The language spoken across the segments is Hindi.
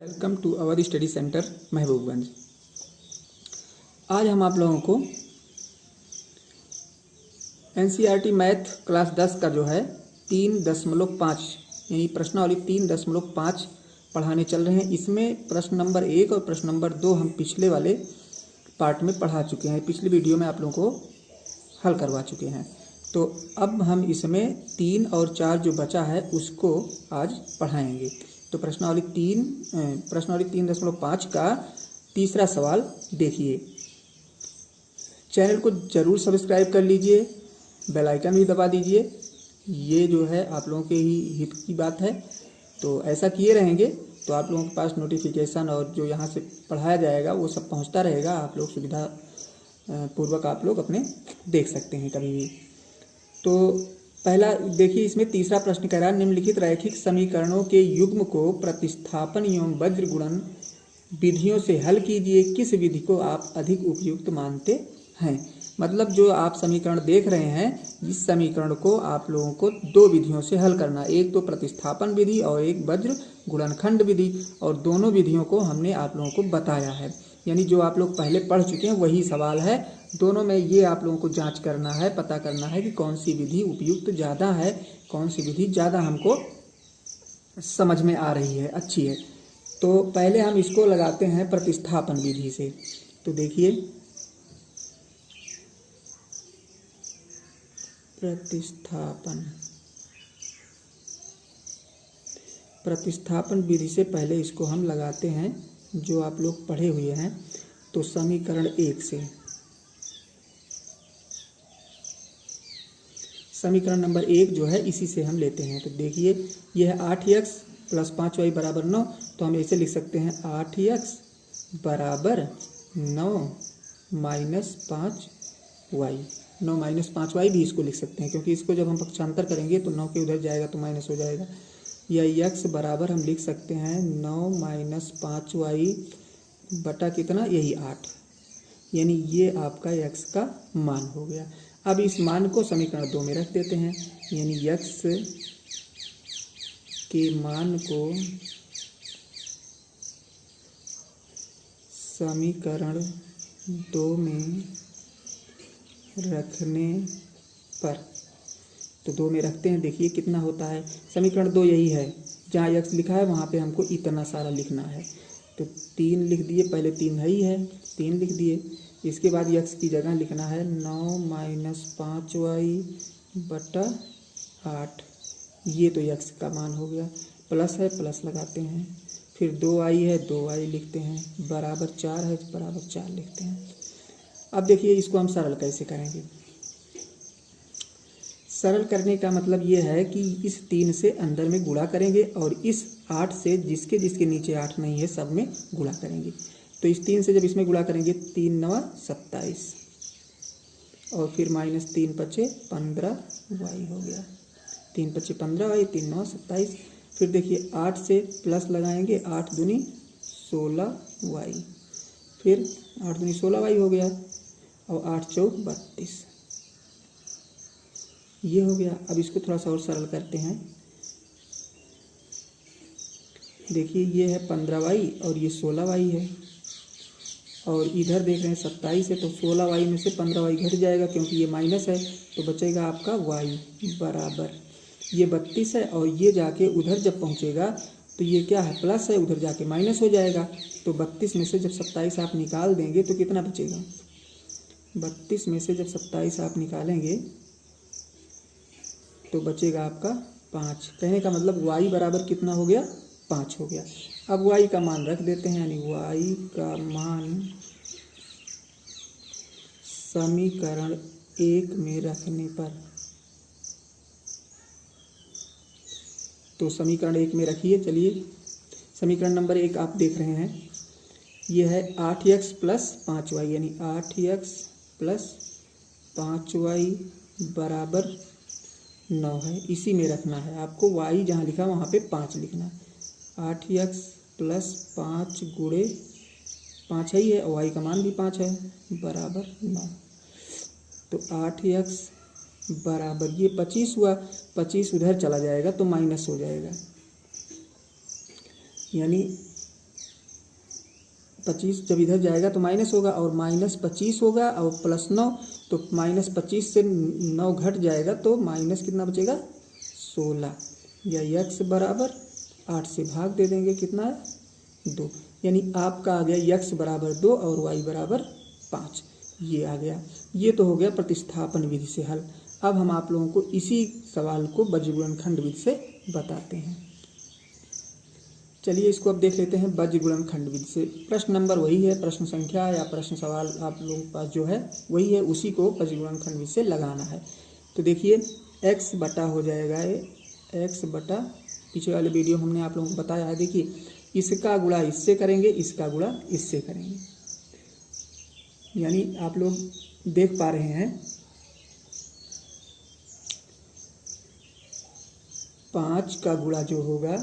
Welcome to our study centre Mahbubganj. आज हम आप लोगों को एनसीईआरटी मैथ क्लास 10 का जो है 3.5 यानी प्रश्नावली 3.5 पढ़ाने चल रहे हैं। इसमें प्रश्न नंबर 1 और प्रश्न नंबर 2 हम पिछले वाले पार्ट में पढ़ा चुके हैं। पिछली वीडियो में आप लोगों को हल करवा चुके हैं। तो अब हम इसमें 3 और 4 जो बचा है उसको आज पढ़ाएंगे। तो प्रश्नावली 3.5 का तीसरा सवाल देखिए। चैनल को जरूर सब्सक्राइब कर लीजिए, बेल आइकन भी दबा दीजिए। ये जो है आप लोगों के ही हित की बात है। तो ऐसा किए रहेंगे तो आप लोगों के पास नोटिफिकेशन और जो यहाँ से पढ़ाया जाएगा वो सब पहुँचता रहेगा। आप लोग सुविधा पूर्वक आप लोग अपने देख सकते हैं कभी भी। तो पहला देखिए, इसमें तीसरा प्रश्न कह रहा है निम्नलिखित रैखिक समीकरणों के युग्म को प्रतिस्थापन एवं वज्र गुणन विधियों से हल कीजिए। किस विधि को आप अधिक उपयुक्त मानते हैं? मतलब जो आप समीकरण देख रहे हैं, इस समीकरण को आप लोगों को दो विधियों से हल करना, एक तो प्रतिस्थापन विधि और एक वज्र गुणनखंड विधि। और दोनों विधियों को हमने आप लोगों को बताया है, यानी जो आप लोग पहले पढ़ चुके हैं वही सवाल है। दोनों में ये आप लोगों को जांच करना है, पता करना है कि कौन सी विधि उपयुक्त ज़्यादा है, कौन सी विधि ज़्यादा हमको समझ में आ रही है, अच्छी है। तो पहले हम इसको लगाते हैं प्रतिस्थापन विधि से। तो देखिए, प्रतिस्थापन विधि से पहले इसको हम लगाते हैं जो आप लोग पढ़े हुए हैं। तो समीकरण 1 से, समीकरण नंबर 1 जो है इसी से हम लेते हैं। तो देखिए, यह है 8x + 5y = 9। तो हम ऐसे लिख सकते हैं 8x = 9 - 5y। 9 - 5y भी इसको लिख सकते हैं, क्योंकि इसको जब हम पक्षांतर करेंगे तो 9 के उधर जाएगा तो माइनस हो जाएगा। या x बराबर हम लिख सकते हैं 9 - 5y बटा कितना, यही 8। यानी ये आपका x का मान हो गया। अब इस मान को समीकरण 2 में रख देते हैं, यानी x के मान को समीकरण 2 में रखने पर, तो 2 में रखते हैं। देखिए कितना होता है, समीकरण 2 यही है, जहाँ x लिखा है वहाँ पे हमको इतना सारा लिखना है। तो 3 लिख दिए, पहले 3 है ही है, 3 लिख दिए। इसके बाद x की जगह लिखना है 9 - 5y बटा 8। ये तो x का मान हो गया। प्लस है, प्लस लगाते हैं। फिर 2y है, 2y लिखते हैं। बराबर 4 है, बराबर 4 लिखते हैं। अब देखिए इसको हम सरल कैसे करेंगे। सरल करने का मतलब ये है कि इस 3 से अंदर में गुणा करेंगे और इस 8 से जिसके जिसके नीचे 8 नहीं है सब में गुणा करेंगे। तो इस 3 से जब इसमें गुणा करेंगे 3 - 9 = 27 और फिर -3 × 5 = 15y हो गया। 3 × 5 = 15y, 3 × 9 = 27। फिर देखिए 8 से प्लस लगाएंगे, 8 दूनी 16y, फिर 8 दूनी 16y हो गया और 8 चौक 32, ये हो गया। अब इसको थोड़ा सा और सरल करते हैं। देखिए ये है 15y और ये 16y है, और इधर देख रहे हैं 27 है, तो 16y में से 15y घट जाएगा क्योंकि ये माइनस है, तो बचेगा आपका y बराबर ये 32 है। और ये जाके उधर जब पहुंचेगा तो ये क्या है, प्लस है, उधर जाके माइनस हो जाएगा। तो 32 में से जब 27 आप निकाल देंगे तो कितना बचेगा, 32 में से जब 27 आप निकालेंगे तो बचेगा आपका 5। कहने का मतलब y बराबर कितना हो गया, 5 हो गया। अब y का मान रख देते हैं, यानी y का मान समीकरण 1 में रखने पर, तो समीकरण 1 में रखिए। चलिए समीकरण नंबर 1 आप देख रहे हैं, यह है 8x + 5y, यानी 8x + 5y बराबर 9 है। इसी में रखना है आपको, y जहाँ लिखा वहाँ पे 5 लिखना है। 8x + 5 गुणे 5 है ही है और y का मान भी 5 है, बराबर 9। तो 8x बराबर ये 25 हुआ, 25 उधर चला जाएगा तो माइनस हो जाएगा, यानी 25 जब इधर जाएगा तो माइनस होगा, और -25 होगा और +9, तो -25 से 9 घट जाएगा तो माइनस कितना बचेगा 16, या x बराबर 8 से भाग दे देंगे, कितना है 2, यानी आपका आ गया x बराबर 2 और y बराबर 5, ये आ गया। ये तो हो गया प्रतिस्थापन विधि से हल। अब हम आप लोगों को इसी सवाल को बीजगुणनखंड विधि से बताते हैं। चलिए इसको अब देख लेते हैं बीजगुणनखंड विधि से। प्रश्न नंबर वही है, प्रश्न संख्या या प्रश्न सवाल आप लोगों के पास जो है वही है, उसी को बीजगुणनखंड विधि से लगाना है। तो देखिए x बटा हो जाएगा ये x बटा, पीछे वाले वीडियो में हमने आप लोगों को बताया है, देखिए इसका गुणा इससे करेंगे, इसका गुणा इससे करेंगे, यानी आप लोग देख पा रहे हैं 5 का गुणा जो होगा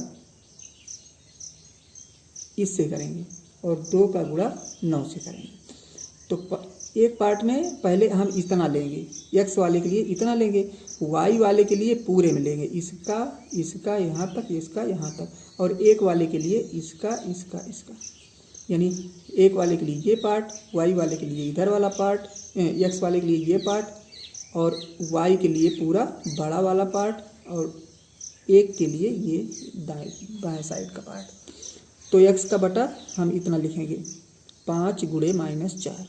इससे करेंगे और 2 का गुणा 9 से करेंगे। तो एक पार्ट में पहले हम इतना लेंगे, x वाले के लिए इतना लेंगे, y वाले के लिए पूरे में लेंगे, इसका यहाँ तक, इसका यहाँ तक, और एक वाले के लिए इसका इसका इसका, यानी एक वाले के लिए ये पार्ट, y वाले के लिए इधर वाला पार्ट, x वाले के लिए ये पार्ट, और y के लिए पूरा बड़ा वाला पार्ट, और एक के लिए ये बाएं साइड का पार्ट। तो x का बटा हम इतना लिखेंगे 5 गुणे -4,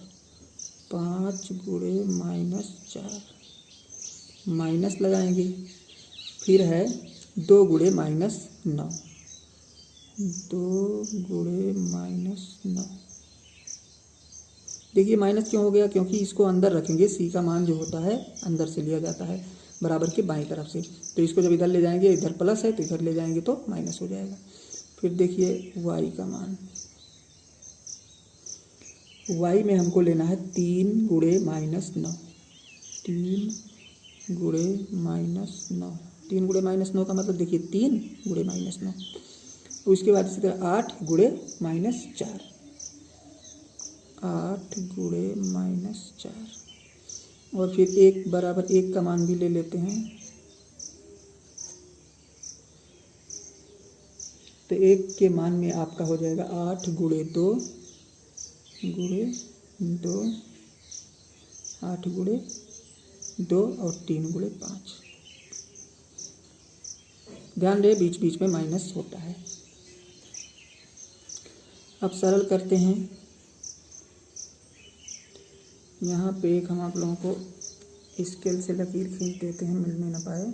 5 गुणे -4, माइनस लगाएंगे, फिर है 2 गुणे -9, 2 गुणे -9। देखिए माइनस क्यों हो गया, क्योंकि इसको अंदर रखेंगे, c का मान जो होता है अंदर से लिया जाता है बराबर के बाईं तरफ से, तो इसको जब इधर ले जाएंगे, इधर प्लस है तो इधर ले जाएंगे तो माइनस हो जाएगा। फिर देखिए y का मान, y में हमको लेना है 3 गुणे -9, 3 गुणे -9, 3 गुणे -9 का मतलब देखिए 3 गुणे -9, उसके बाद इसी तरह 8 गुणे -4, 8 गुणे -4, और फिर 1 बराबर 1 का मान भी ले लेते हैं, तो 1 के मान में आपका हो जाएगा 8 गुणे 2 गुणे 2, 8 गुणे 2 और 3 गुणे 5। ध्यान रहे बीच बीच में माइनस होता है। अब सरल करते हैं, यहाँ पे एक हम आप लोगों को स्केल से लकीर खींच देते हैं, मिलने ना पाए।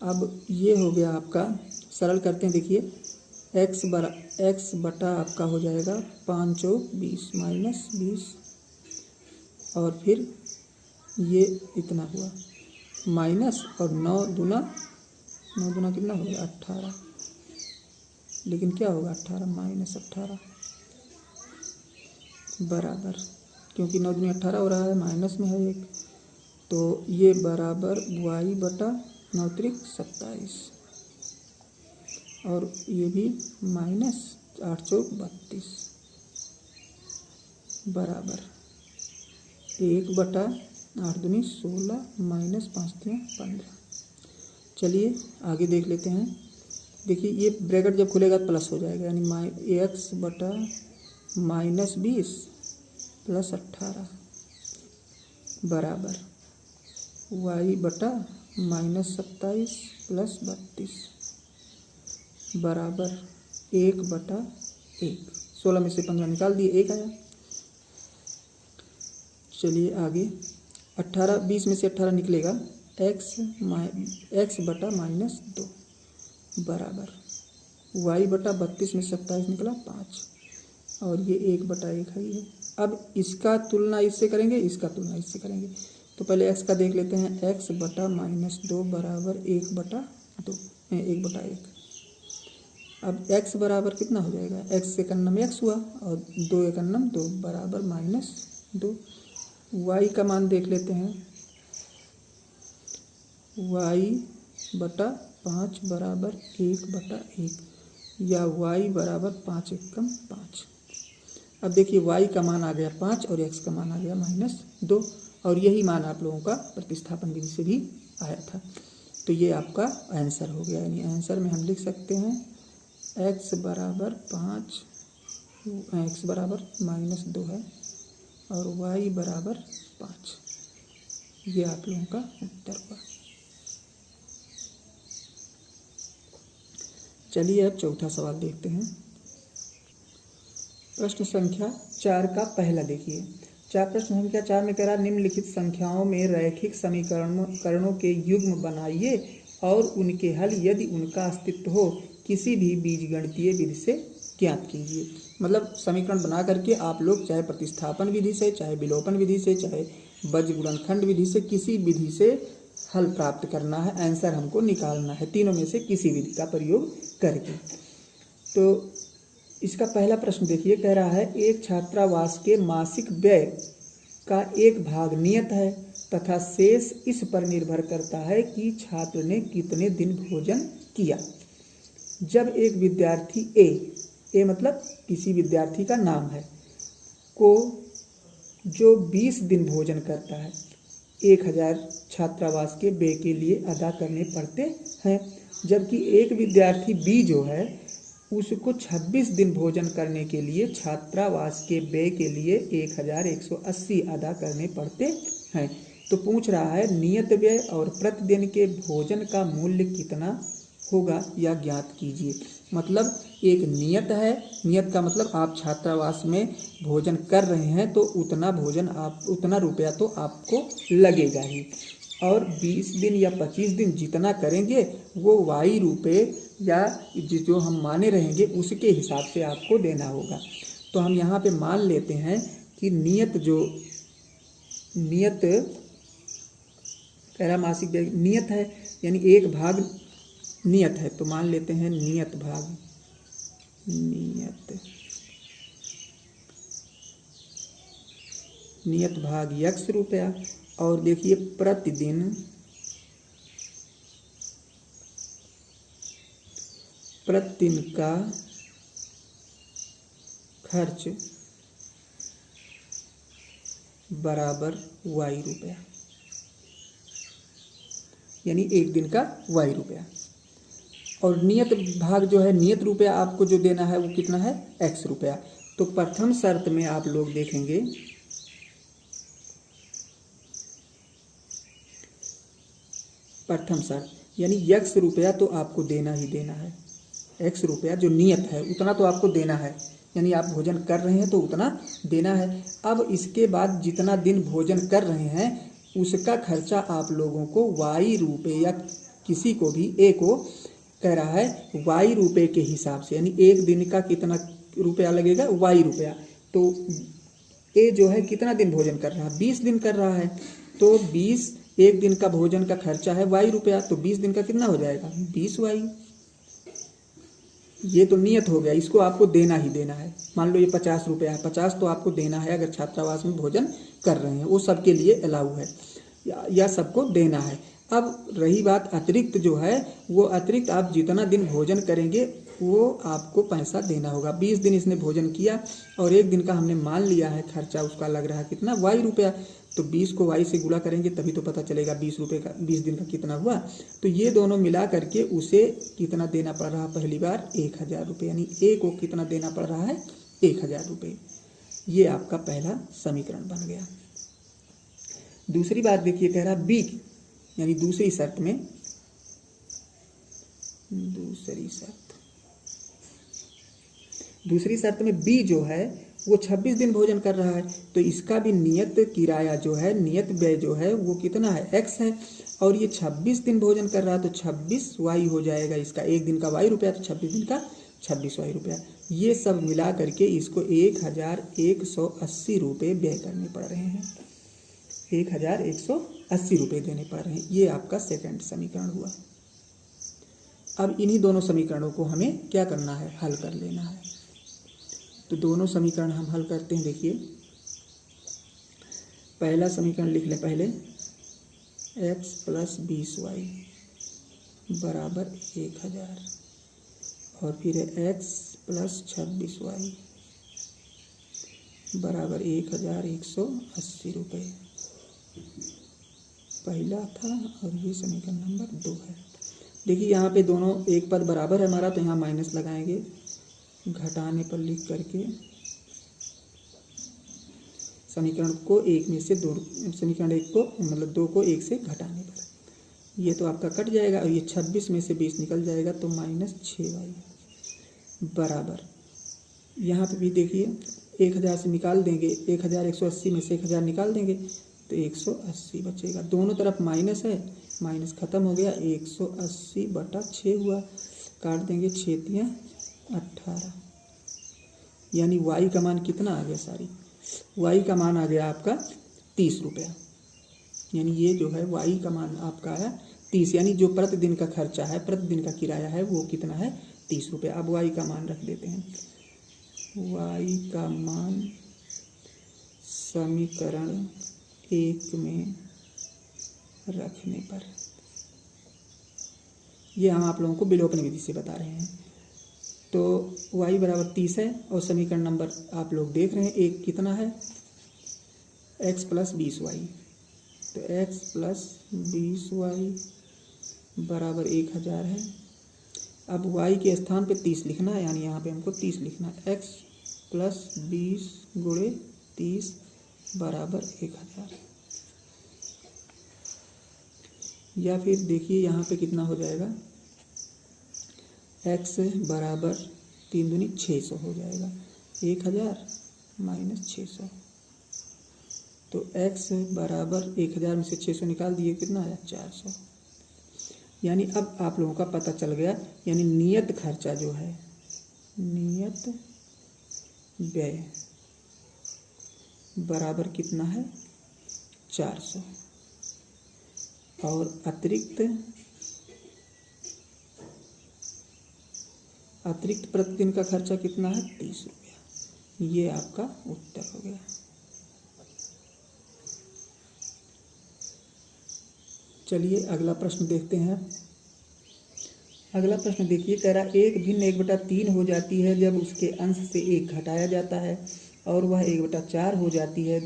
अब ये हो गया आपका, सरल करते हैं, देखिए x बटा आपका हो जाएगा 5 चौक 20 -20, और फिर ये इतना हुआ माइनस, और 9 दूना कितना होगा 18, लेकिन क्या होगा 18 -18 बराबर, क्योंकि 9 दूनी 18 हो रहा है, माइनस में है एक, तो ये बराबर y बटा 9 त्रिक 27, और ये भी -8 चौक 32 बराबर 1 बटा 8 दूनी 16 -5 तियां 15। चलिए आगे देख लेते हैं। देखिए ये ब्रैकेट जब खुलेगा तो प्लस हो जाएगा, यानी x बटा -20 + 18 बराबर y बटा -27 + 32 बराबर 1 बटा 1। 16 में से 15 निकाल दिए, 1 आया। चलिए आगे 20 में से 18 निकलेगा, x बटा -2 बराबर y बटा 32 में 27 निकला 5, और ये 1 बटा 1 है ये। अब इसका तुलना इससे करेंगे, इसका तुलना इससे करेंगे, तो पहले x का देख लेते हैं, x बटा -2 बराबर 1 बटा 1। अब x बराबर कितना हो जाएगा, x से कन्नम x हुआ और 2 एक कन्नम 2 बराबर -2। y का मान देख लेते हैं, y बटा 5 बराबर 1 बटा 1, या y बराबर 5 एकम 5। अब देखिए y का मान आ गया 5 और x का मान आ गया -2। और यही मान आप लोगों का प्रतिस्थापन विधि से भी आया था। तो ये आपका आंसर हो गया। यानी आंसर में हम लिख सकते हैं x बराबर 5, x बराबर -2 है और y बराबर 5। ये आप लोगों का उत्तर हुआ। चलिए अब चौथा सवाल देखते हैं। प्रश्न संख्या 4 का पहला देखिए। प्रश्न संख्या 4 में कह रहा निम्नलिखित संख्याओं में रैखिक समीकरणों के युग्म बनाइए और उनके हल यदि उनका अस्तित्व हो किसी भी बीजगणितीय विधि से ज्ञात कीजिए। मतलब समीकरण बना करके आप लोग चाहे प्रतिस्थापन विधि से, चाहे विलोपन विधि से, चाहे बीजगुणनखंड विधि से, किसी विधि से हल प्राप्त करना है, आंसर हमको निकालना है, तीनों में से किसी विधि का प्रयोग करके। तो इसका पहला प्रश्न देखिए, कह रहा है एक छात्रावास के मासिक व्यय का एक भाग नियत है तथा शेष इस पर निर्भर करता है कि छात्र ने कितने दिन भोजन किया। जब एक विद्यार्थी ए मतलब किसी विद्यार्थी का नाम है, को जो 20 दिन भोजन करता है 1000 छात्रावास के व्यय के लिए अदा करने पड़ते हैं, जबकि एक विद्यार्थी बी जो है उसको 26 दिन भोजन करने के लिए छात्रावास के व्यय के लिए 1180 अदा करने पड़ते हैं। तो पूछ रहा है नियत व्यय और प्रतिदिन के भोजन का मूल्य कितना होगा या ज्ञात कीजिए। मतलब एक नियत है, नियत का मतलब आप छात्रावास में भोजन कर रहे हैं तो उतना रुपया तो आपको लगेगा ही, और 20 दिन या 25 दिन जितना करेंगे वो वाई रुपये या जो हम माने रहेंगे उसके हिसाब से आपको देना होगा। तो हम यहाँ पे मान लेते हैं कि नियत कह रहा मासिक व्यय नियत है, यानी एक भाग नियत है, तो मान लेते हैं नियत भाग x रुपया। और देखिए प्रतिदिन का खर्च बराबर y रुपया, यानी एक दिन का y रुपया। और नियत भाग जो है, नियत रुपया आपको जो देना है वो कितना है x रुपया। तो प्रथम शर्त में आप लोग देखेंगे प्रथम शर्त यानी x रुपया तो आपको देना ही देना है, x रुपया जो नियत है उतना तो आपको देना है, यानी आप भोजन कर रहे हैं तो उतना देना है। अब इसके बाद जितना दिन भोजन कर रहे हैं उसका खर्चा आप लोगों को y रुपये या किसी को भी ए को कह रहा है y रुपये के हिसाब से, यानी एक दिन का कितना रुपया लगेगा y रुपया। तो ए जो है कितना दिन भोजन कर रहा है 20 दिन कर रहा है, तो 20 एक दिन का भोजन का खर्चा है y रुपया, तो 20 दिन का कितना हो जाएगा 20y। ये तो नियत हो गया, इसको आपको देना ही देना है। मान लो ये 50 रुपया है, 50 तो आपको देना है अगर छात्रावास में भोजन कर रहे हैं, वो सबके लिए अलाउ है या सबको देना है। अब रही बात अतिरिक्त जो है, वो अतिरिक्त आप जितना दिन भोजन करेंगे वो आपको पैसा देना होगा। 20 दिन इसने भोजन किया और एक दिन का हमने मान लिया है खर्चा उसका लग रहा है कितना y रुपया, तो 20 को y से गुणा करेंगे तभी तो पता चलेगा 20 रुपये का 20 दिन का कितना हुआ। तो ये दोनों मिला करके उसे कितना देना पड़ रहा, पहली बार 1000 रुपये, यानी ए को कितना देना पड़ रहा है 1000 रुपये। ये आपका पहला समीकरण बन गया। दूसरी बात देखिए, कह रहा बी यानी दूसरी शर्त में बी जो है वो 26 दिन भोजन कर रहा है, तो इसका भी नियत किराया जो है, नियत व्यय जो है वो कितना है x है, और ये 26 दिन भोजन कर रहा है तो 26y हो जाएगा इसका, एक दिन का y रुपया तो 26 दिन का 26y रुपया। ये सब मिला करके इसको 1180 रुपये व्यय करने पड़ रहे हैं, 1180 रुपये देने पड़ रहे हैं। ये आपका सेकंड समीकरण हुआ। अब इन्हीं दोनों समीकरणों को हमें क्या करना है, हल कर लेना है। तो दोनों समीकरण हम हल करते हैं। देखिए पहला समीकरण लिख लें पहले, x + 20y बराबर 1000, और फिर x + 26y बराबर 1180 रुपये। पहला था और ये समीकरण नंबर 2 है। देखिए यहाँ पे दोनों एक पद बराबर है हमारा, तो यहाँ माइनस लगाएंगे, घटाने पर लिख करके समीकरण को एक में से दो, समीकरण एक को मतलब 2 को 1 से घटाने पर ये तो आपका कट जाएगा और ये 26 में से 20 निकल जाएगा, तो -6y बराबर, यहाँ पे भी देखिए 1000 से निकाल देंगे, 1180 में से 1000 निकाल देंगे तो 180 बचेगा। दोनों तरफ माइनस है, माइनस खत्म हो गया, 180/6 हुआ, काट देंगे 6 × 18, यानी y का मान कितना आ गया, सारी y का मान आ गया आपका 30 रुपया। यानी ये जो है y का मान आपका आया 30, यानी जो प्रतिदिन का खर्चा है, प्रतिदिन का किराया है वो कितना है, 30 रुपये। अब y का मान रख देते हैं, y का मान समीकरण 1 में रखने पर, ये हम आप लोगों को विलोपन विधि से बता रहे हैं। तो y बराबर 30 है और समीकरण नंबर आप लोग देख रहे हैं एक कितना है, x + 20y, तो x + 20y बराबर 1000 है। अब y के स्थान पे 30 लिखना है, यानी यहाँ पे हमको 30 लिखना है, x + 20 × 30 बराबर 1000। या फिर देखिए यहाँ पे कितना हो जाएगा, x बराबर 3 दूनी 600 हो जाएगा, 1000 - 600, तो x बराबर 1000 में से 600 निकाल दिए, कितना आया, 400। यानी अब आप लोगों का पता चल गया, यानी नियत खर्चा जो है, नियत व्यय बराबर कितना है, 400, और अतिरिक्त प्रतिदिन का खर्चा कितना है, 30 रुपया। ये आपका उत्तर हो गया। चलिए अगला प्रश्न देखते हैं। अगला प्रश्न देखिए, कह रहा एक भिन्न 1/3 हो जाती है जब उसके अंश से 1 घटाया जाता है, और वह 1/4 हो जाती है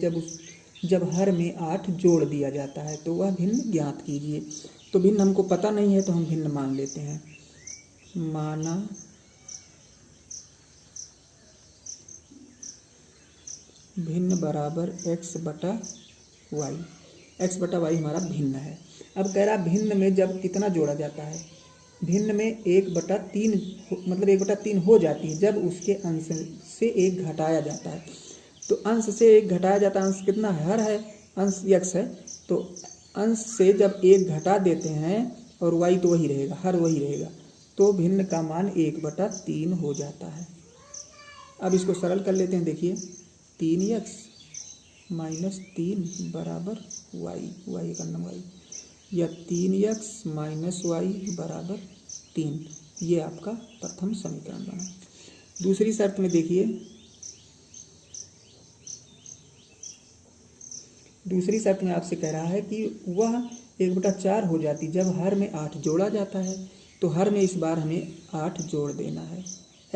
जब हर में 8 जोड़ दिया जाता है, तो वह भिन्न ज्ञात कीजिए। तो भिन्न हमको पता नहीं है, तो हम भिन्न मान लेते हैं। माना भिन्न बराबर x/y, x/y हमारा भिन्न है। अब कह रहा भिन्न में जब कितना जोड़ा जाता है, भिन्न में 1/3 मतलब 1/3 हो जाती है जब उसके अंश से 1 घटाया जाता है। तो अंश से 1 घटाया जाता है, अंश कितना है, हर है, अंश x है, तो अंश से जब 1 घटा देते हैं और y तो वही रहेगा, हर वही रहेगा, तो भिन्न का मान 1/3 हो जाता है। अब इसको सरल कर लेते हैं, देखिए 3x - 3 बराबर y, y का नाम y, या 3x - y बराबर 3, ये आपका प्रथम समीकरण बना। दूसरी शर्त में देखिए, दूसरी शर्त में आपसे कह रहा है कि वह 1/4 हो जाती जब हर में 8 जोड़ा जाता है, तो हर में इस बार हमें 8 जोड़ देना है,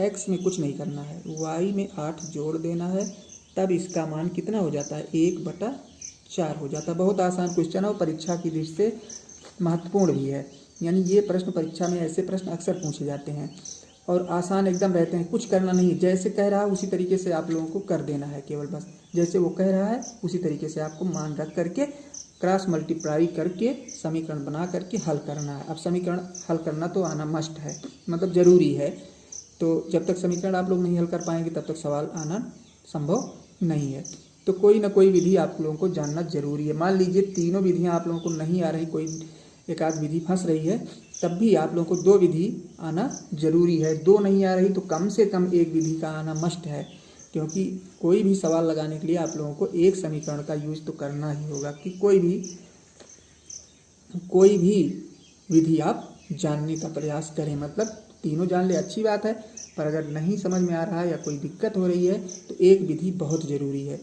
x में कुछ नहीं करना है, y में 8 जोड़ देना है, तब इसका मान कितना हो जाता है, 1/4 हो जाता है। बहुत आसान क्वेश्चन है और परीक्षा की दृष्टि से महत्वपूर्ण भी है। यानी ये प्रश्न परीक्षा में ऐसे प्रश्न अक्सर पूछे जाते हैं और आसान एकदम रहते हैं, कुछ करना नहीं, जैसे कह रहा है उसी तरीके से आप लोगों को कर देना है, केवल बस जैसे वो कह रहा है उसी तरीके से आपको मान रख करके क्रॉस मल्टीप्लाई करके समीकरण बना करके हल करना है। अब समीकरण हल करना तो आना मस्ट है, मतलब ज़रूरी है, तो जब तक समीकरण आप लोग नहीं हल कर पाएंगे तब तक सवाल आना संभव नहीं है। तो कोई ना कोई विधि आप लोगों को जानना जरूरी है। मान लीजिए तीनों विधियां आप लोगों को नहीं आ रही, कोई एक आध विधि फंस रही है, तब भी आप लोगों को 2 विधि आना जरूरी है। 2 नहीं आ रही तो कम से कम 1 विधि का आना मस्ट है, क्योंकि कोई भी सवाल लगाने के लिए आप लोगों को एक समीकरण का यूज तो करना ही होगा कि कोई भी विधि आप जानने का प्रयास करें। मतलब तीनों जान ले अच्छी बात है, पर अगर नहीं समझ में आ रहा है या कोई दिक्कत हो रही है तो एक विधि बहुत ज़रूरी है।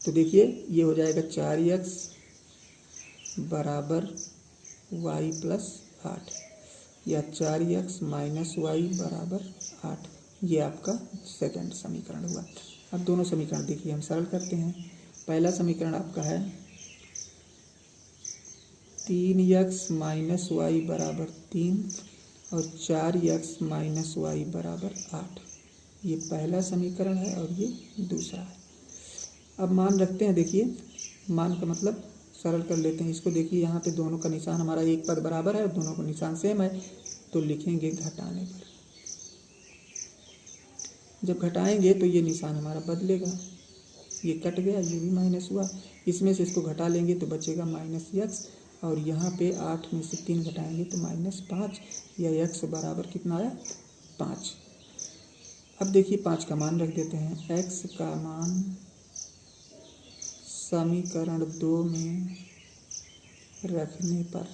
तो देखिए ये हो जाएगा 4x बराबर y + 8 या 4x - y बराबर 8, ये आपका सेकंड समीकरण हुआ। अब दोनों समीकरण देखिए हम सरल करते हैं। पहला समीकरण आपका है 3x माइनस वाई बराबर 3 और 4x माइनस वाई बराबर 8। ये पहला समीकरण है और ये दूसरा है। अब मान रखते हैं, देखिए मान का मतलब सरल कर लेते हैं इसको। देखिए यहाँ पे दोनों का निशान हमारा एक पद बराबर है और दोनों का निशान सेम है, तो लिखेंगे घटाने पर। जब घटाएंगे तो ये निशान हमारा बदलेगा, ये कट गया, ये भी माइनस हुआ, इसमें से इसको घटा लेंगे तो बचेगा -x और यहाँ पे 8 में से 3 घटाएंगे तो -5 या x बराबर कितना आया 5। अब देखिए 5 का मान रख देते हैं। x का मान समीकरण 2 में रखने पर,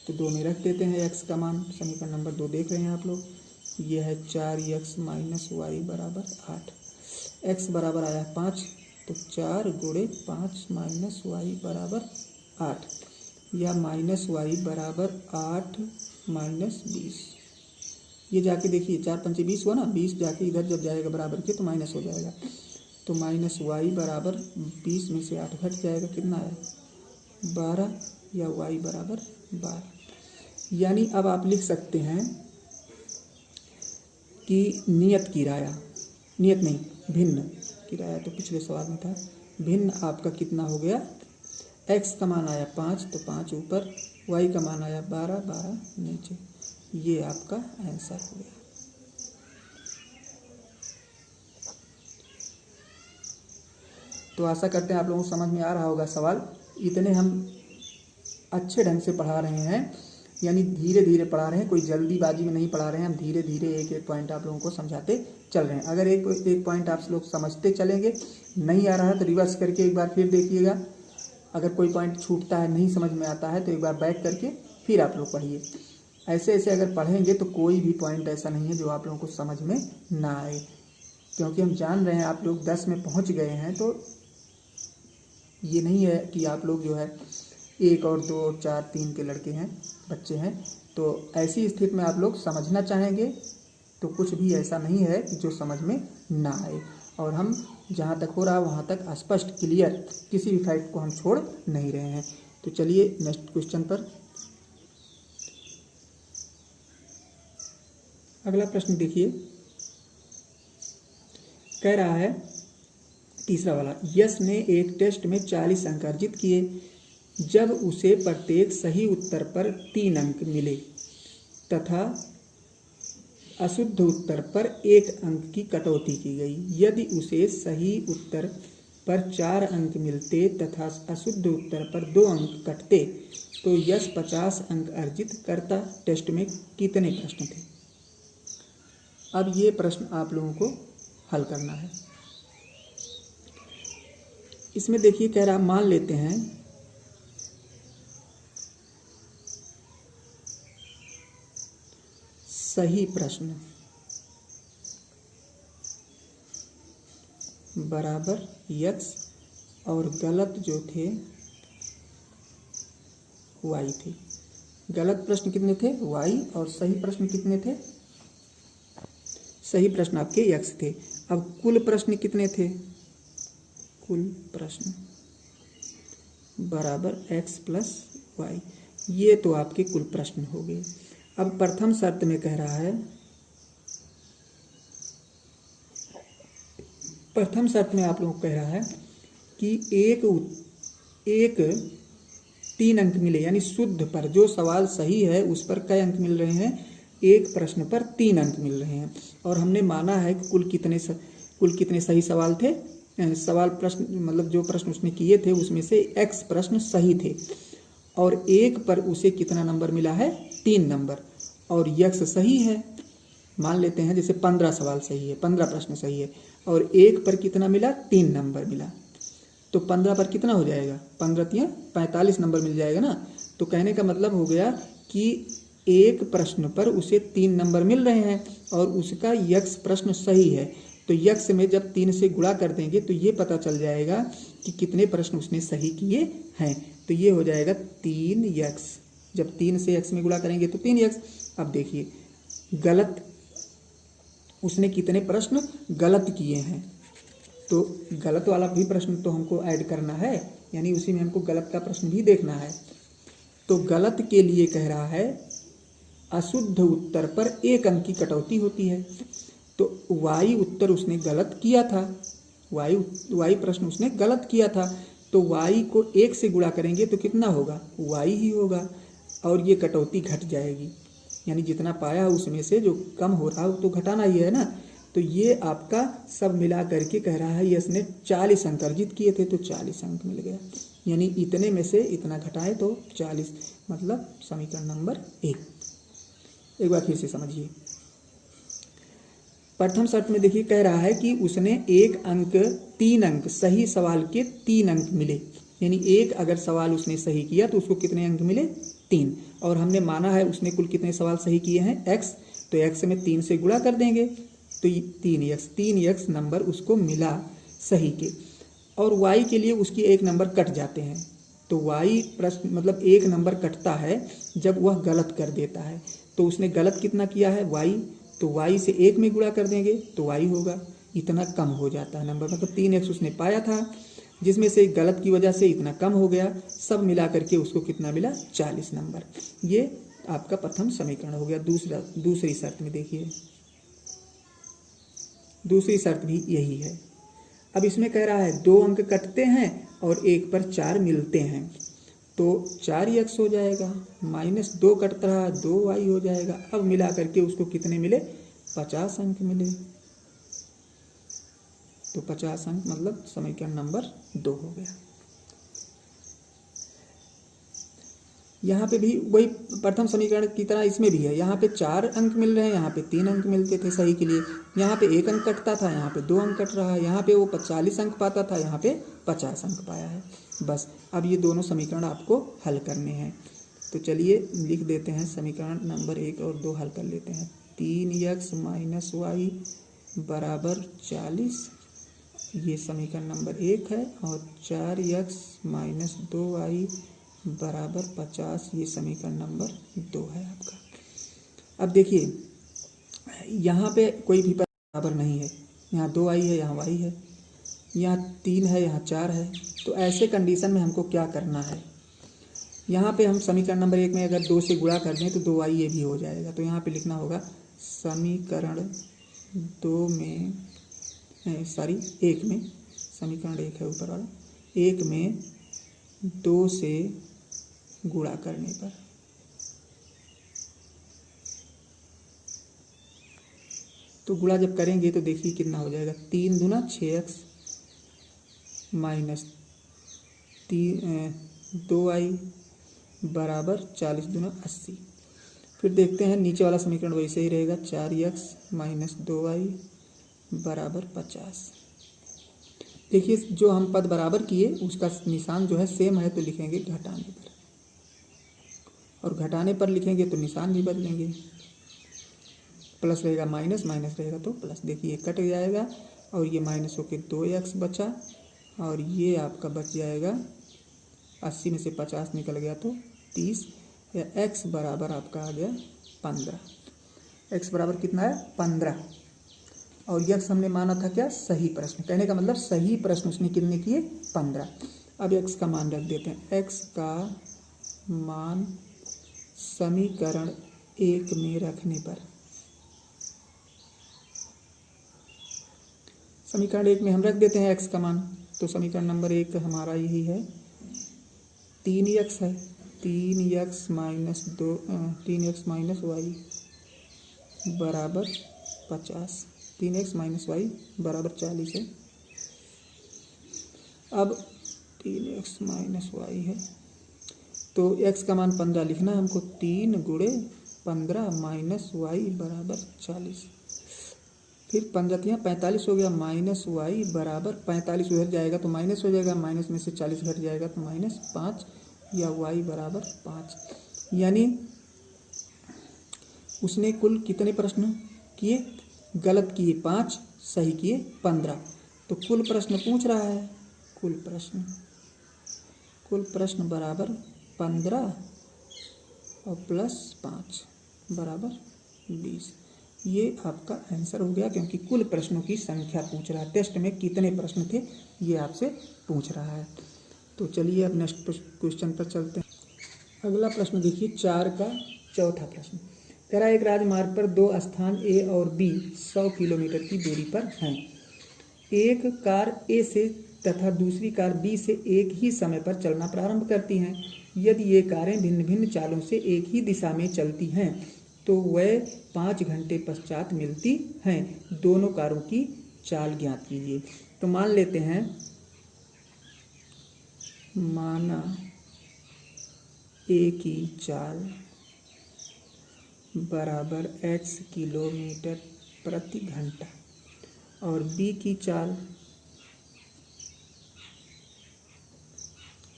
तो 2 में रख देते हैं x का मान। समीकरण नंबर 2 देख रहे हैं आप लोग, ये है 4x माइनस वाई बराबर 8। x बराबर आया 5, तो 4 गुणे 5 माइनस वाई बराबर 8 या माइनस वाई बराबर 8 माइनस 20। ये जाके देखिए 4 पंचे 20 हुआ ना, 20 जाके इधर जब जाएगा बराबर के तो माइनस हो जाएगा, तो माइनस वाई बराबर 20 में से 8 घट जाएगा, कितना आया 12 या वाई बराबर 12। यानी अब आप लिख सकते हैं कि नियत किराया, नियत नहीं भिन्न किराया तो पिछले सवाल में था, भिन्न आपका कितना हो गया, x का मान आया 5 तो 5 ऊपर, y का मान आया 12, 12 नीचे। ये आपका आंसर हो गया। तो आशा करते हैं आप लोगों को समझ में आ रहा होगा सवाल। इतने हम अच्छे ढंग से पढ़ा रहे हैं, यानी धीरे धीरे पढ़ा रहे हैं, कोई जल्दीबाजी में नहीं पढ़ा रहे हैं, हम धीरे धीरे एक एक पॉइंट आप लोगों को समझाते चल रहे हैं। अगर एक पॉइंट आप लोग समझते चलेंगे, नहीं आ रहा है तो रिवर्स करके एक बार फिर देखिएगा। अगर कोई पॉइंट छूटता है, नहीं समझ में आता है तो एक बार बैक करके फिर आप लोग पढ़िए। ऐसे ऐसे अगर पढ़ेंगे तो कोई भी पॉइंट ऐसा नहीं है जो आप लोगों को समझ में ना आए, क्योंकि हम जान रहे हैं आप लोग 10 में पहुँच गए हैं, तो ये नहीं है कि आप लोग जो है 1 और 2 और 4 3 के लड़के हैं, बच्चे हैं। तो ऐसी स्थिति में आप लोग समझना चाहेंगे तो कुछ भी ऐसा नहीं है कि जो समझ में ना आए, और हम जहाँ तक हो रहा वहाँ तक स्पष्ट क्लियर, किसी भी फैक्ट को हम छोड़ नहीं रहे हैं। तो चलिए नेक्स्ट क्वेश्चन पर। अगला प्रश्न देखिए, कह रहा है तीसरा वाला, यश ने एक टेस्ट में 40 अंक अर्जित किए। जब उसे प्रत्येक सही उत्तर पर 3 अंक मिले तथा अशुद्ध उत्तर पर 1 अंक की कटौती की गई, यदि उसे सही उत्तर पर 4 अंक मिलते तथा अशुद्ध उत्तर पर 2 अंक कटते तो यश 50 अंक अर्जित करता। टेस्ट में कितने प्रश्न थे? अब ये प्रश्न आप लोगों को हल करना है। इसमें देखिए कह रहा, मान लेते हैं सही प्रश्न बराबर x और गलत जो थे y थे। गलत प्रश्न कितने थे? y, और सही प्रश्न कितने थे? सही प्रश्न आपके x थे। अब कुल प्रश्न कितने थे? कुल प्रश्न बराबर x प्लस y। ये तो आपके कुल प्रश्न हो गए। अब प्रथम शर्त में कह रहा है, प्रथम शर्त में आप लोगों को कह रहा है कि एक 3 अंक मिले, यानी शुद्ध पर, जो सवाल सही है उस पर कई अंक मिल रहे हैं? एक प्रश्न पर 3 अंक मिल रहे हैं। और हमने माना है कि कुल कितने सही सवाल थे, सवाल प्रश्न मतलब जो प्रश्न उसने किए थे उसमें से x प्रश्न सही थे, और एक पर उसे कितना नंबर मिला है? 3 नंबर। और x सही है, मान लेते हैं जैसे 15 सवाल सही है, 15 प्रश्न सही है, और एक पर कितना मिला? 3 नंबर मिला। तो 15 पर कितना हो जाएगा? 15 तियां 45 नंबर मिल जाएगा ना। तो कहने का मतलब हो गया कि एक प्रश्न पर उसे 3 नंबर मिल रहे हैं और उसका x प्रश्न सही है। तो x में जब 3 से गुणा कर देंगे तो ये पता चल जाएगा कि कितने प्रश्न उसने सही किए हैं। तो ये हो जाएगा 3x। जब 3 से x में गुणा करेंगे तो 3x। अब देखिए गलत, उसने कितने प्रश्न गलत किए हैं, तो गलत वाला भी प्रश्न तो हमको ऐड करना है, यानी उसी में हमको गलत का प्रश्न भी देखना है। तो गलत के लिए कह रहा है अशुद्ध उत्तर पर 1 अंक की कटौती होती है। तो वाई उत्तर उसने गलत किया था, वाई प्रश्न उसने गलत किया था, तो वाई को 1 से गुणा करेंगे तो कितना होगा, वाई ही होगा, और ये कटौती घट जाएगी, यानी जितना पाया उसमें से जो कम हो रहा है तो घटाना ही है ना। तो ये आपका सब मिला करके कह रहा है, ये इसने 40 अंक अर्जित किए थे तो 40 अंक मिल गया, यानी इतने में से इतना घटाए तो 40, मतलब समीकरण नंबर 1। एक बार फिर से समझिए। प्रथम शर्त में देखिए कह रहा है कि उसने 1 अंक 3 अंक सही सवाल के 3 अंक मिले, यानी एक अगर सवाल उसने सही किया तो उसको कितने अंक मिले, 3। और हमने माना है उसने कुल कितने सवाल सही किए हैं, x, तो x में 3 से गुणा कर देंगे तो 3x नंबर उसको मिला सही के। और y के लिए उसकी 1 नंबर कट जाते हैं, तो y प्रश्न मतलब 1 नंबर कटता है जब वह गलत कर देता है। तो उसने गलत कितना किया है, y, तो y से 1 में गुणा कर देंगे तो y होगा, इतना कम हो जाता है नंबर, मतलब 3x उसने पाया था जिसमें से गलत की वजह से इतना कम हो गया, सब मिला करके उसको कितना मिला, 40 नंबर। ये आपका प्रथम समीकरण हो गया। दूसरी शर्त में देखिए, दूसरी शर्त भी यही है। अब इसमें कह रहा है 2 अंक कटते हैं और 1 पर 4 मिलते हैं, तो 4x हो जाएगा, -2 कट रहा 2y हो जाएगा। अब मिला करके उसको कितने मिले, 50 अंक मिले, तो 50 अंक मतलब समीकरण नंबर 2 हो गया। यहाँ पे भी वही प्रथम समीकरण की तरह इसमें भी है, यहाँ पे 4 अंक मिल रहे हैं, यहाँ पे 3 अंक मिलते थे सही के लिए, यहाँ पे 1 अंक कटता था, यहाँ पे 2 अंक कट रहा है, यहाँ पे वो 40 अंक पाता था, यहाँ पे 50 अंक पाया है। बस अब ये दोनों समीकरण आपको हल करने हैं, तो चलिए लिख देते हैं समीकरण नंबर 1 और 2 हल कर लेते हैं। 3x - y बराबर 40, ये समीकरण नंबर 1 है, और 4x - 2y बराबर 50, ये समीकरण नंबर 2 है आपका। अब देखिए यहाँ पे कोई भी बराबर नहीं है, यहाँ 2y है, यहाँ y है, यहाँ 3 है, यहाँ 4 है, तो ऐसे कंडीशन में हमको क्या करना है, यहाँ पे हम समीकरण नंबर 1 में अगर 2 से गुणा कर दें तो 2y ये भी हो जाएगा, तो यहाँ पे लिखना होगा समीकरण 2 में 1 में, समीकरण 1 है ऊपर वाला, 1 में 2 से गुणा करने पर, तो गुणा जब करेंगे तो देखिए कितना हो जाएगा, 3 दूना 6x माइनस 2y बराबर 40 दूना 80। फिर देखते हैं नीचे वाला समीकरण वैसे ही रहेगा, 4x - 2y बराबर 50। देखिए जो हम पद बराबर किए उसका निशान जो है सेम है, तो लिखेंगे घटाने पर, और घटाने पर लिखेंगे तो निशान भी बदलेंगे, प्लस रहेगा माइनस, माइनस रहेगा तो प्लस। देखिए कट जाएगा और ये माइनस होकर 2x बचा, और ये आपका बच जाएगा 80 में से 50 निकल गया तो 30, या x बराबर आपका आ गया 15। x बराबर कितना है, 15, और यक्स हमने माना था क्या, सही प्रश्न, कहने का मतलब सही प्रश्न उसने कितने किए, 15। अब x का मान रख देते हैं, x का मान समीकरण 1 में रखने पर, समीकरण 1 में हम रख देते हैं x का मान, तो समीकरण नंबर 1 हमारा यही है, 3x है, 3x - y बराबर 50, 3x - y बराबर 40 है। अब 3x - y है, तो x का मान 15 लिखना है हमको, 3 गुणे 15 माइनस y बराबर 40, फिर 15 45 हो गया, माइनस y बराबर 45 उधर जाएगा तो माइनस हो जाएगा, माइनस में से 40 घट जाएगा तो -5, या y बराबर 5। यानी उसने कुल कितने प्रश्न किए, गलत किए 5, सही किए 15, तो कुल प्रश्न पूछ रहा है, कुल प्रश्न बराबर 15 और प्लस 5 बराबर 20। ये आपका आंसर हो गया, क्योंकि कुल प्रश्नों की संख्या पूछ रहा है, टेस्ट में कितने प्रश्न थे ये आपसे पूछ रहा है। तो चलिए अब नेक्स्ट क्वेश्चन पर चलते हैं। अगला प्रश्न देखिए 4 का चौथा प्रश्न। कह रहा है एक राजमार्ग पर दो स्थान ए और बी 100 किलोमीटर की दूरी पर हैं। एक कार ए से तथा दूसरी कार बी से एक ही समय पर चलना प्रारंभ करती हैं। यदि ये कारें भिन्न भिन्न चालों से एक ही दिशा में चलती हैं तो वह 5 घंटे पश्चात मिलती हैं। दोनों कारों की चाल ज्ञात कीजिए। तो मान लेते हैं, माना ए की चाल बराबर x किलोमीटर प्रति घंटा और बी की चाल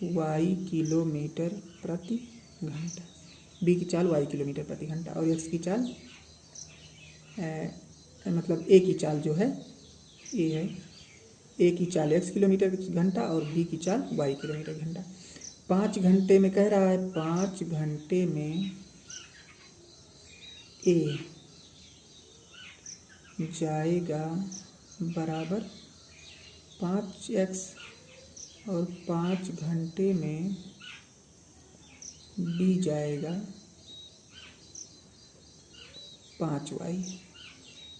y किलोमीटर प्रति घंटा, बी की चाल y किलोमीटर प्रति घंटा और x की चाल मतलब ए की चाल जो है ए है, ए की चाल x किलोमीटर घंटा और बी की चाल y किलोमीटर घंटा। 5 घंटे में कह रहा है, 5 घंटे में ए जाएगा बराबर 5x और 5 घंटे में बी जाएगा 5y।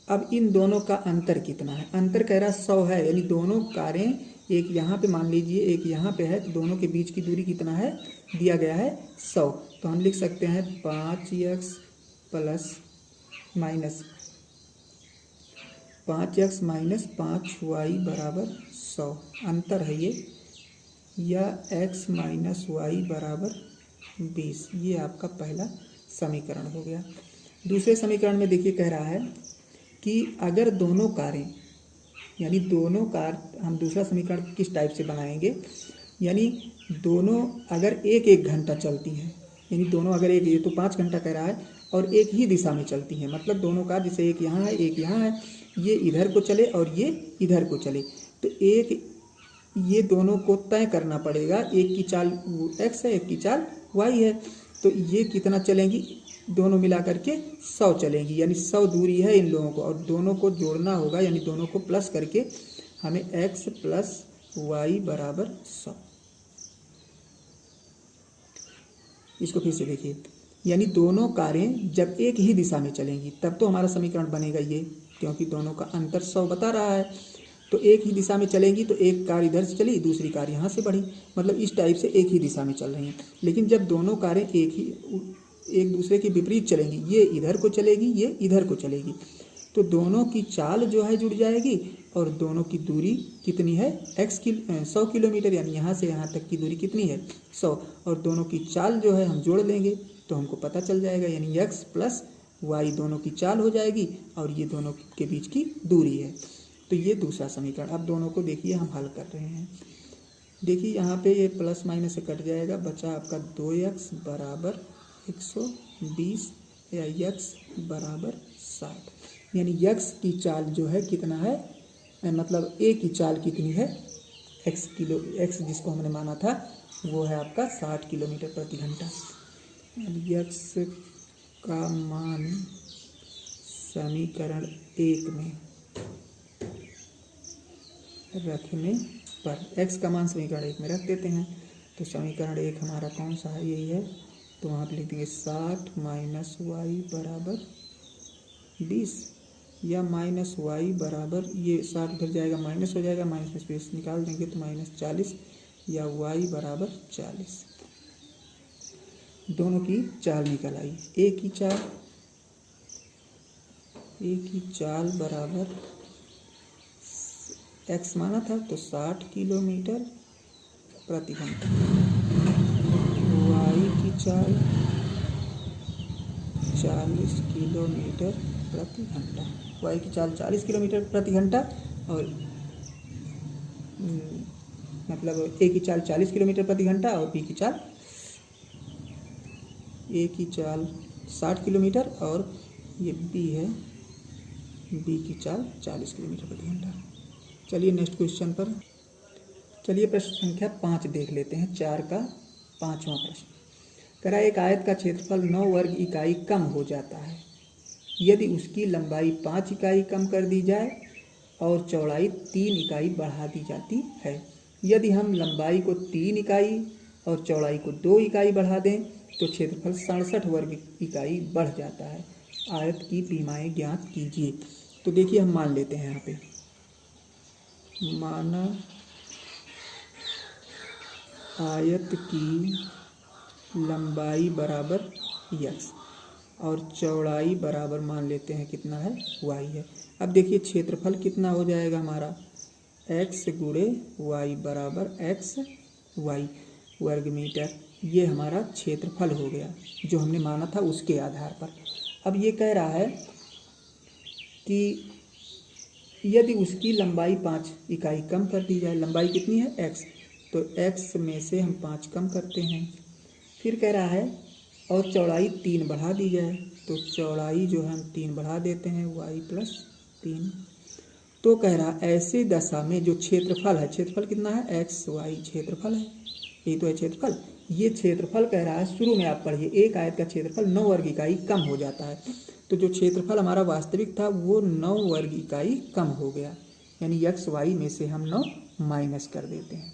अब इन दोनों का अंतर कितना है? अंतर कह रहा 100 है, यानी दोनों कारें, एक यहाँ पे मान लीजिए एक यहाँ पे है, तो दोनों के बीच की दूरी कितना है दिया गया है 100। तो हम लिख सकते हैं 5x plus minus 5x minus 5y बराबर 100। अंतर है ये, या x माइनस वाई बराबर 20। ये आपका पहला समीकरण हो गया। दूसरे समीकरण में देखिए कह रहा है कि अगर दोनों कारें, यानी दोनों कार, हम दूसरा समीकरण किस टाइप से बनाएंगे, यानी दोनों अगर एक एक घंटा चलती हैं, यानी दोनों अगर एक, ये तो 5 घंटा कह रहा है और एक ही दिशा में चलती हैं, मतलब दोनों कार जैसे एक यहाँ है एक यहाँ है, ये इधर को चले और ये इधर को चले, तो एक ये दोनों को तय करना पड़ेगा। एक की चाल x है, एक की चाल y है, तो ये कितना चलेंगी, दोनों मिला करके 100 चलेंगी, यानी 100 दूरी है इन लोगों को और दोनों को जोड़ना होगा, यानी दोनों को प्लस करके हमें x प्लस वाई बराबर 100। इसको फिर से देखिए, यानी दोनों कारें जब एक ही दिशा में चलेंगी तब तो हमारा समीकरण बनेगा ये, क्योंकि दोनों का अंतर 100 बता रहा है। तो एक ही दिशा में चलेंगी तो एक कार इधर से चली, दूसरी कार यहाँ से बढ़ी, मतलब इस टाइप से एक ही दिशा में चल रही हैं। लेकिन जब दोनों कारें एक दूसरे के विपरीत चलेंगी, ये इधर को चलेगी ये इधर को चलेगी, तो दोनों की चाल जो है जुड़ जाएगी और दोनों की दूरी कितनी है 100 किलोमीटर, यानी यहाँ से यहाँ तक की दूरी कितनी है 100, और दोनों की चाल जो है हम जोड़ लेंगे तो हमको पता चल जाएगा, यानी x प्लस वाई दोनों की चाल हो जाएगी और ये दोनों के बीच की दूरी है। तो ये दूसरा समीकरण। अब दोनों को देखिए हम हल कर रहे हैं। देखिए यहाँ पे ये प्लस माइनस से कट जाएगा, बचा आपका 2x बराबर 120 या x बराबर 60, यानी x की चाल जो है कितना है, मतलब a की चाल कितनी है x जिसको हमने माना था वो है आपका 60 किलोमीटर प्रति घंटा। x का मान समीकरण 1 में रखने पर, x का मान समीकरण 1 में रख देते हैं, तो समीकरण 1 हमारा कौन सा है, यही है, तो वहाँ पे लिख देंगे 60 माइनस वाई बराबर 20, या माइनस वाई बराबर, ये 60 उधर जाएगा माइनस हो जाएगा, माइनस में स्पेस निकाल देंगे तो माइनस 40, या वाई बराबर 40। दोनों की चाल निकल आई। ए की चाल बराबर x माना था तो 60 किलोमीटर प्रति घंटा, y की चाल 40 किलोमीटर प्रति घंटा, y की चाल 40 किलोमीटर प्रति घंटा और मतलब a की चाल 40 किलोमीटर प्रति घंटा और b की चाल, a की चाल 60 किलोमीटर और ये b है, b की चाल 40 किलोमीटर प्रति घंटा। चलिए नेक्स्ट क्वेश्चन पर, चलिए प्रश्न संख्या 5 देख लेते हैं। 4 का 5वां प्रश्न करा, एक आयत का क्षेत्रफल 9 वर्ग इकाई कम हो जाता है यदि उसकी लंबाई 5 इकाई कम कर दी जाए और चौड़ाई 3 इकाई बढ़ा दी जाती है। यदि हम लंबाई को 3 इकाई और चौड़ाई को 2 इकाई बढ़ा दें तो क्षेत्रफल 67 वर्ग इकाई बढ़ जाता है। आयत की सीमाएं ज्ञात कीजिए। तो देखिए हम मान लेते हैं यहाँ पे, माना आयत की लंबाई बराबर x और चौड़ाई बराबर मान लेते हैं कितना है, y है। अब देखिए क्षेत्रफल कितना हो जाएगा हमारा, x गुणे y बराबर x y वर्ग मीटर। ये हमारा क्षेत्रफल हो गया जो हमने माना था उसके आधार पर। अब ये कह रहा है कि यदि उसकी लंबाई 5 इकाई कम कर दी जाए, लंबाई कितनी है x, तो x में से हम 5 कम करते हैं। फिर कह रहा है और चौड़ाई 3 बढ़ा दी जाए, तो चौड़ाई जो है हम 3 बढ़ा देते हैं, y प्लस 3। तो कह रहा ऐसे दशा में जो क्षेत्रफल है, क्षेत्रफल कितना है, x y क्षेत्रफल है, यही तो है क्षेत्रफल। ये क्षेत्रफल कह रहा है, शुरू में आप पढ़िए, एक आयत का क्षेत्रफल 9 वर्ग इकाई कम हो जाता है। तो जो क्षेत्रफल हमारा वास्तविक था वो 9 वर्ग इकाई कम हो गया, यानी x y में से हम 9 माइनस कर देते हैं।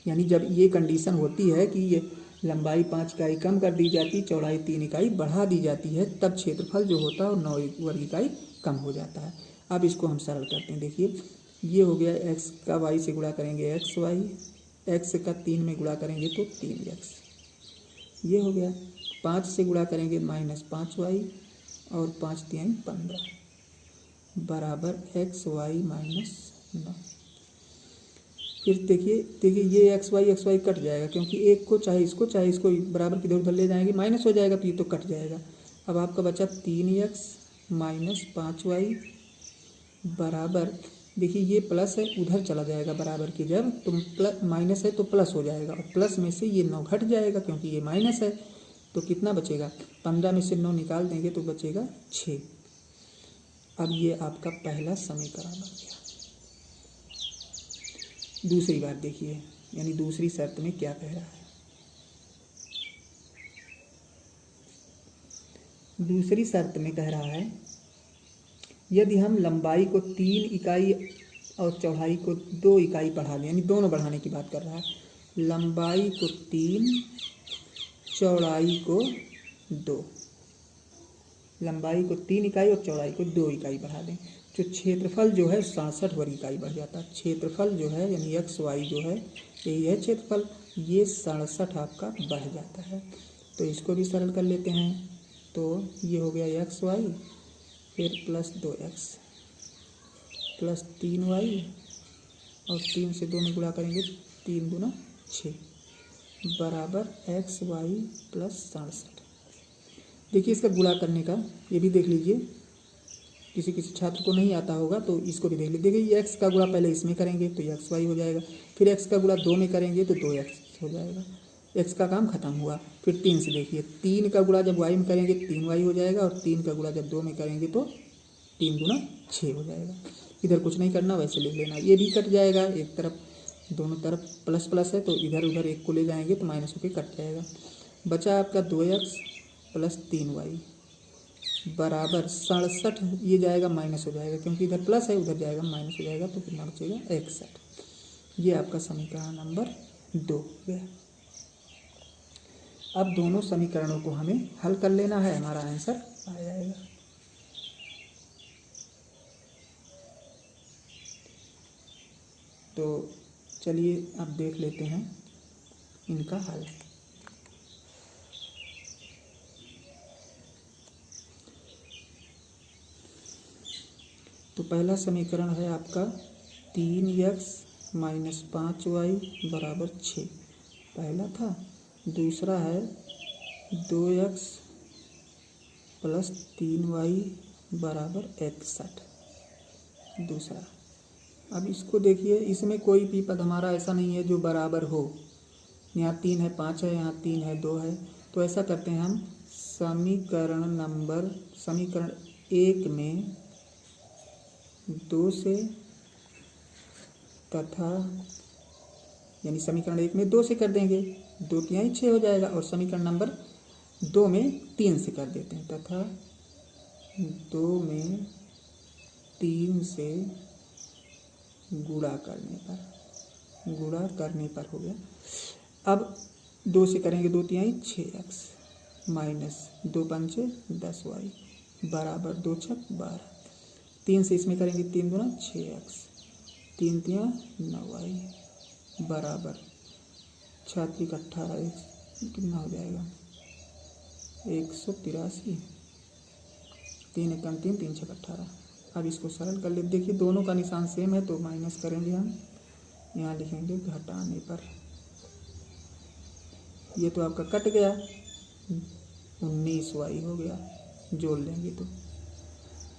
यानी जब ये कंडीशन होती है कि ये लंबाई 5 इकाई कम कर दी जाती, चौड़ाई 3 इकाई बढ़ा दी जाती है, तब क्षेत्रफल जो होता है वो 9 वर्ग इकाई कम हो जाता है। अब इसको हम सरल करते हैं। देखिए ये हो गया, x का y से गुणा करेंगे x y, x का 3 में गुणा करेंगे तो 3x, ये हो गया। 5 से गुणा करेंगे -5y और 5 3 15 बराबर x y -9। फिर देखिए ये x y कट जाएगा, क्योंकि एक को चाहे इसको बराबर की इधर उधर ले जाएंगे, माइनस हो जाएगा तो ये तो कट जाएगा। अब आपका बचा 3x -5y बराबर, देखिए ये प्लस है उधर चला जाएगा बराबर की, जब तुम प्लस माइनस है तो प्लस हो जाएगा, और प्लस में से ये 9 घट जाएगा क्योंकि ये माइनस है, तो कितना बचेगा, 15 में से 9 निकाल देंगे तो बचेगा 6। अब ये आपका पहला समीकरण बन गया। दूसरी बात देखिए, यानी दूसरी शर्त में क्या कह रहा है। दूसरी शर्त में कह रहा है यदि हम लंबाई को 3 इकाई और चौड़ाई को 2 इकाई बढ़ा लें, यानी दोनों बढ़ाने की बात कर रहा है, लंबाई को 3 चौड़ाई को 2, लंबाई को 3 इकाई और चौड़ाई को 2 इकाई बढ़ा दें, जो क्षेत्रफल जो है 67 वर्ग इकाई बढ़ जाता है। क्षेत्रफल जो है यानी x y जो है यही है क्षेत्रफल, ये 67 आपका बढ़ जाता है। तो इसको भी सरल कर लेते हैं, तो ये हो गया x y, फिर प्लस 2x प्लस 3y और 3 से 2 में गुणा करेंगे 3 दूना 6 बराबर x y प्लस 67। देखिए इसका गुणा करने का ये भी देख लीजिए, किसी किसी छात्र को नहीं आता होगा तो इसको भी देख लीजिए। देखिए x का गुणा पहले इसमें करेंगे तो x y हो जाएगा, फिर x का गुणा 2 में करेंगे तो 2x हो जाएगा, x का काम खत्म हुआ। फिर 3 से देखिए, 3 का गुणा जब y में करेंगे 3y हो जाएगा, और 3 का गुणा जब 2 में करेंगे तो 3 दूना 6 हो जाएगा। इधर कुछ नहीं करना, वैसे लिख लेना, ये भी कट जाएगा, एक तरफ दोनों तरफ प्लस प्लस है तो इधर उधर एक को ले जाएंगे तो माइनस होकर कट जाएगा। बचा आपका 2x प्लस 3y बराबर 67, ये जाएगा माइनस हो जाएगा क्योंकि इधर प्लस है उधर जाएगा माइनस हो जाएगा, तो कितना बचेगा 61। ये आपका समीकरण नंबर 2 हो गया। अब दोनों समीकरणों को हमें हल कर लेना है, हमारा आंसर आ जाएगा। तो चलिए अब देख लेते हैं इनका हल। तो पहला समीकरण है आपका 3x माइनस 5y बराबर 6, पहला था। दूसरा है 2x प्लस 3y बराबर 61, दूसरा। अब इसको देखिए, इसमें कोई भी पद हमारा ऐसा नहीं है जो बराबर हो, यहाँ 3 है 5 है, यहाँ 3 है 2 है, तो ऐसा करते हैं हम समीकरण 1 में 2 से तथा, यानी समीकरण 1 में 2 से कर देंगे, 2 की यहाँ 6 हो जाएगा, और समीकरण नंबर 2 में 3 से कर देते हैं, तथा 2 में 3 से गुणा करने पर गुणा करने पर हो गया। अब 2 से करेंगे 2 तिहाई 6x माइनस 2 पंचे 10y बराबर 2 छक 12। 3 से इसमें करेंगे 3 दूना 6x 3 तिया 9y बराबर 6 3 18x कितना हो जाएगा 183। 3 एकम 3 3 छक 18। अब इसको सरल कर ले। देखिए दोनों का निशान सेम है तो माइनस करेंगे हम, यहाँ लिखेंगे घटाने पर। ये तो आपका कट गया 19y हो गया, जोड़ लेंगे तो।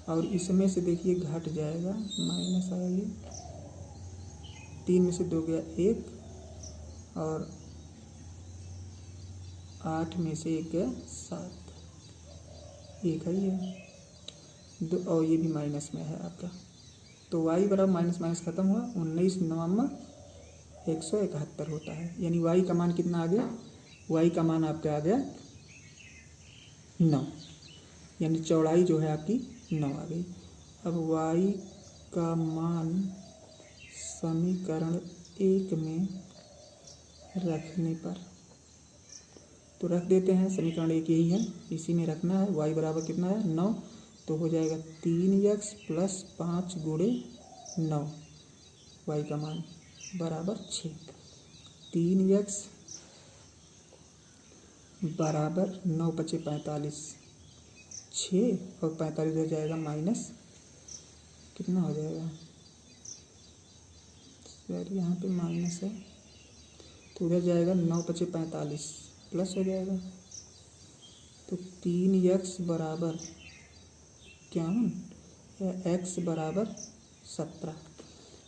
और इसमें से देखिए घट जाएगा, माइनस आएगी, 3 में से 2 गया 1 और 8 में से 1 गया 7, 1 है ये 2 और ये भी माइनस में है आपका। तो y बराबर माइनस माइनस खत्म हुआ, 19 9 171 होता है। यानी y का मान कितना आ गया, y का मान आपका आ गया 9, यानी चौड़ाई जो है आपकी 9 आ गई। अब y का मान समीकरण 1 में रखने पर, तो रख देते हैं। समीकरण 1 यही है, इसी में रखना है। y बराबर कितना है 9, तो हो जाएगा 3x प्लस 5 गुणे 9, y का मान बराबर 6। 3x बराबर 9 पचे 45, 6 और 45 हो जाएगा माइनस, कितना हो जाएगा यार, यहाँ पे माइनस है तो उधर जाएगा 9 पचे 45 प्लस हो जाएगा। तो 3x बराबर 51 x बराबर 17,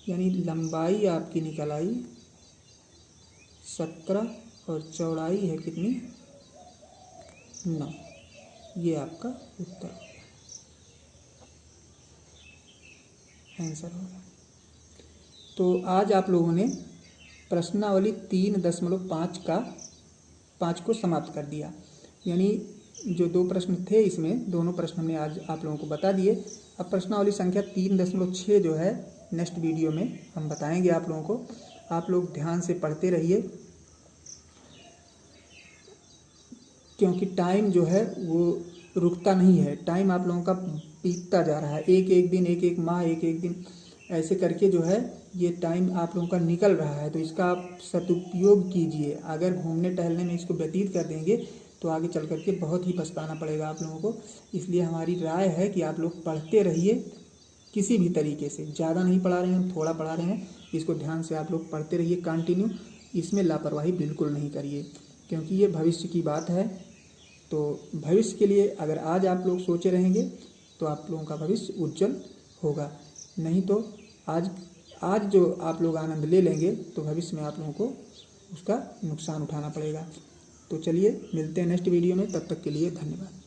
यानी लंबाई आपकी निकल आई 17 और चौड़ाई है कितनी 9। ये आपका उत्तर आंसर होगा। तो आज आप लोगों ने प्रश्नावली 3.5 को समाप्त कर दिया। यानी जो 2 प्रश्न थे इसमें, दोनों प्रश्न हमने आज आप लोगों को बता दिए। अब प्रश्नावली संख्या 3.6 जो है नेक्स्ट वीडियो में हम बताएंगे आप लोगों को। आप लोग ध्यान से पढ़ते रहिए, क्योंकि टाइम जो है वो रुकता नहीं है। टाइम आप लोगों का बीतता जा रहा है, एक एक दिन, एक एक माह, एक एक दिन, ऐसे करके जो है ये टाइम आप लोगों का निकल रहा है। तो इसका आप सदुपयोग कीजिए। अगर घूमने टहलने में इसको व्यतीत कर देंगे तो आगे चल करके बहुत ही पछताना पड़ेगा आप लोगों को। इसलिए हमारी राय है कि आप लोग पढ़ते रहिए किसी भी तरीके से। ज़्यादा नहीं पढ़ा रहे हैं हम, थोड़ा पढ़ा रहे हैं, इसको ध्यान से आप लोग पढ़ते रहिए कंटिन्यू। इसमें लापरवाही बिल्कुल नहीं करिए, क्योंकि ये भविष्य की बात है। तो भविष्य के लिए अगर आज आप लोग सोचे रहेंगे तो आप लोगों का भविष्य उज्जवल होगा। नहीं तो आज जो आप लोग आनंद ले लेंगे तो भविष्य में आप लोगों को उसका नुकसान उठाना पड़ेगा। तो चलिए मिलते हैं नेक्स्ट वीडियो में, तब तक के लिए धन्यवाद।